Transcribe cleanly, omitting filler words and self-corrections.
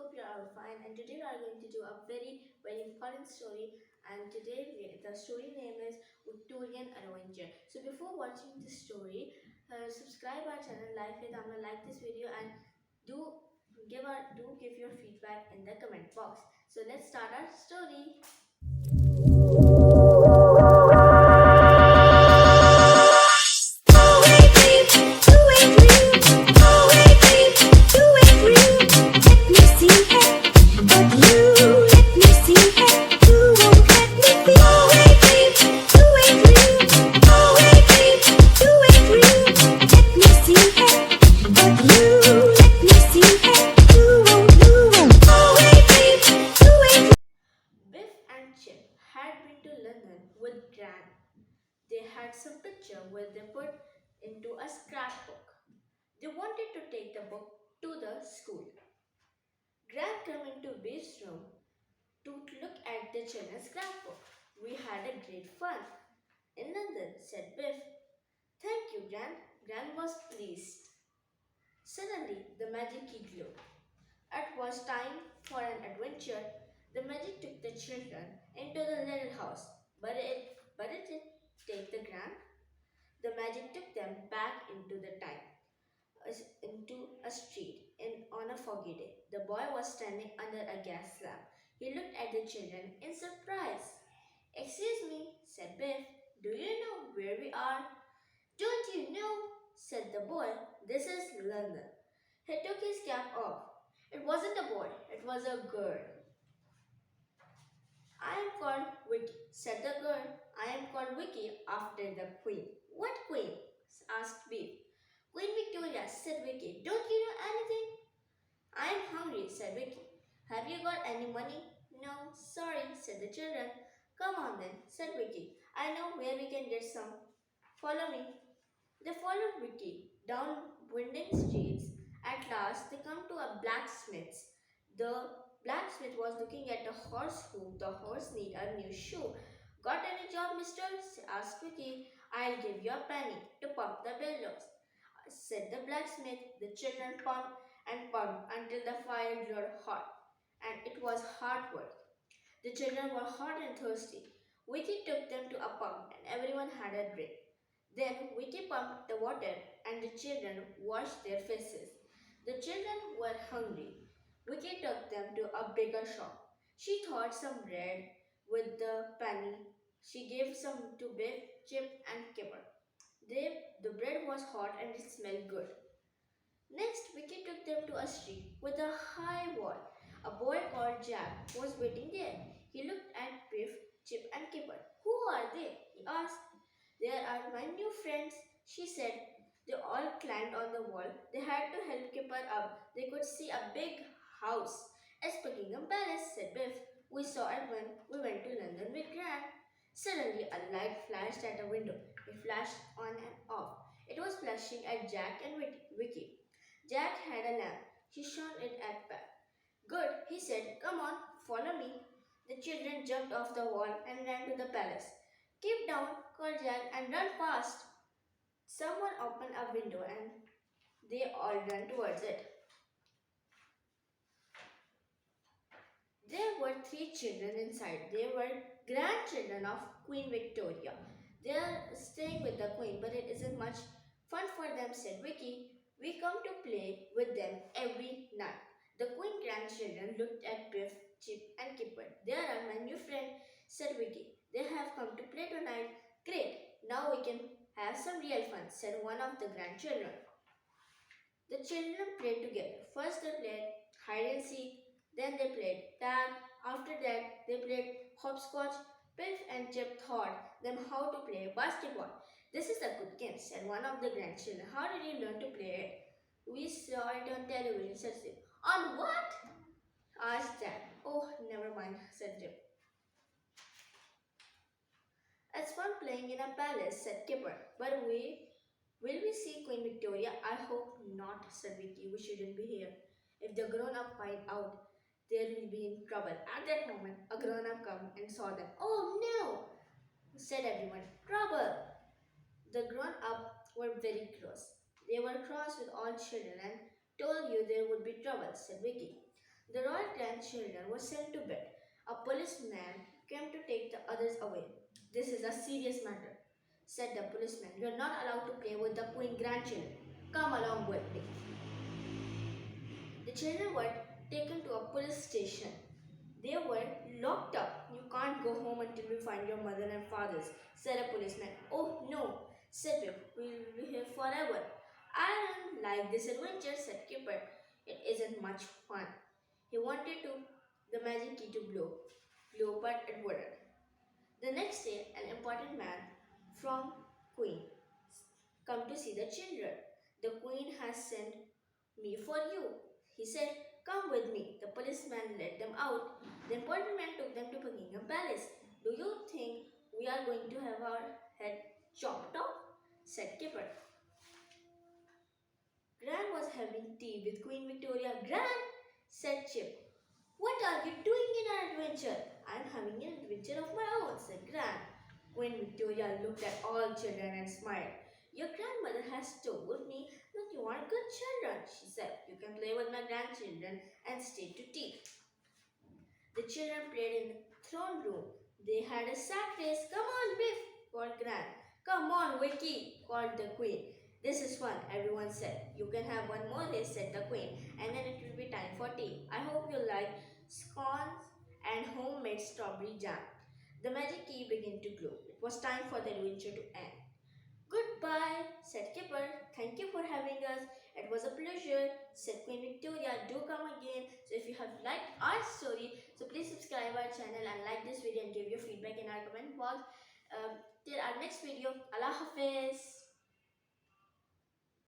hope you are all fine. And today we are going to do a very important story. And today the story name is Victorian Adventure. So before watching the story, subscribe our channel, like it, like this video, and do give your feedback in the comment box. So let's start our story. Biff and Chip had been to London with Gran. They had some picture where they put into a scrapbook. They wanted to take the book to the school. Gran came into Biff's room to look at the children's scrapbook. We had a great fun in London, said Biff. Thank you, Gran. Gran was pleased. Suddenly, the magic key glowed. It was time for an adventure. The magic took the children into the little house, but it didn't take the Gran. The magic took them back into the time, into a street on a foggy day. The boy was standing under a gas lamp. He looked at the children in surprise. Excuse me, said Biff. Do you know where we are? Don't you know? Said the boy. This is London. He took his cap off. It wasn't a boy, it was a girl. I am called Vicky, said the girl. I am called Vicky after the queen. What queen? Asked Biff. Queen Victoria, said Vicky. Don't you know anything? I am hungry, said Vicky. Have you got any money? No, sorry, said the children. Come on then, said Vicky. I know where we can get some. Follow me. They followed Vicky down winding streets. At last, they come to a blacksmith's. The blacksmith was looking at the horse hoof. The horse need a new shoe. Got any job, mister? Asked Vicky. I'll give you a penny to pump the bellows, said the blacksmith. The children pumped and pumped until the fire glowed hot, and it was hard work. The children were hot and thirsty. Vicky took them to a pump, and everyone had a drink. Then Vicky pumped the water, and the children washed their faces. The children were hungry. Vicky took them to a bigger shop. She thought some bread with the penny. She gave some to Biff, Chip, and Kipper. The bread was hot and it smelled good. Next, Vicky took them to a street with a high wall. A boy called Jack was waiting there. He looked at Biff, Chip, and Kipper. Who are they? He asked. They are my new friends, she said. They all climbed on the wall. They had to help Kipper up. They could see a big house. It's Buckingham Palace, said Biff. We saw it when we went to London with Gran. Suddenly, a light flashed at a window. It flashed on and off. It was flashing at Jack and Vicky. Jack had a lamp. He shone it at Pat. Good, he said. Come on, follow me. The children jumped off the wall and ran to the palace. Keep down, called Jack, and run fast. Someone opened a window and they all ran towards it. There were three children inside. They were grandchildren of Queen Victoria. They are staying with the Queen, but it isn't much fun for them, said Vicky. We come to play with them every night. The Queen grandchildren looked at Biff, Chip, and Kipper. They are my new friend, said Vicky. They have come to play tonight. Great, now we can have some real fun, said one of the grandchildren. The children played together. First they played hide and seek, then they played tag. After that, they played hopscotch. Biff and Chip taught them how to play basketball. This is a good game, said one of the grandchildren. How did you learn to play it? We saw it on television, said Chip. On what? Asked Jack. Oh, never mind, said Chip. It's fun playing in a palace, said Kipper. But will we see Queen Victoria? I hope not, said Vicky. We shouldn't be here. If the grown-up find out, they will be in trouble. At that moment, a grown-up came and saw them. Oh no, said everyone. Trouble! The grown-up were very cross. They were cross with all children and told you there would be trouble, said Vicky. The royal grandchildren were sent to bed. A policeman came to take the others away. This is a serious matter, said the policeman. You are not allowed to play with the queen grandchildren. Come along with me. The children were taken to a police station. They were locked up. You can't go home until we find your mother and fathers, said a policeman. Oh no, said Pip. We'll be here forever. I don't like this adventure, said Kipper. It isn't much fun. He wanted the magic key to blow, but it wouldn't. The next day, an important man from Queen come to see the children. The Queen has sent me for you. He said, come with me. The policeman led them out. The important man took them to Buckingham Palace. Do you think we are going to have our head chopped off? Said Kipper. Gran was having tea with Queen Victoria. Gran, said Chip. What are you doing in our adventure? I am having an adventure of my own, said Gran. Queen Victoria looked at all children and smiled. Your grandmother has told me that you are good children, she said. You can play with my grandchildren and stay to tea. The children played in the throne room. They had a sack race. Come on, Biff, called Gran. Come on, Vicky, called the Queen. This is fun, everyone said. You can have one more race, said the Queen, and then it will be time for tea. I hope you like scones and homemade strawberry jam. The magic key began to glow. It was time for the adventure to end. Goodbye, said Kipper. Thank you for having us. It was a pleasure, said Queen Victoria. Do come again. So if you have liked our story, so please subscribe our channel and like this video and give your feedback in our comment box. Till our next video. Allah Hafiz.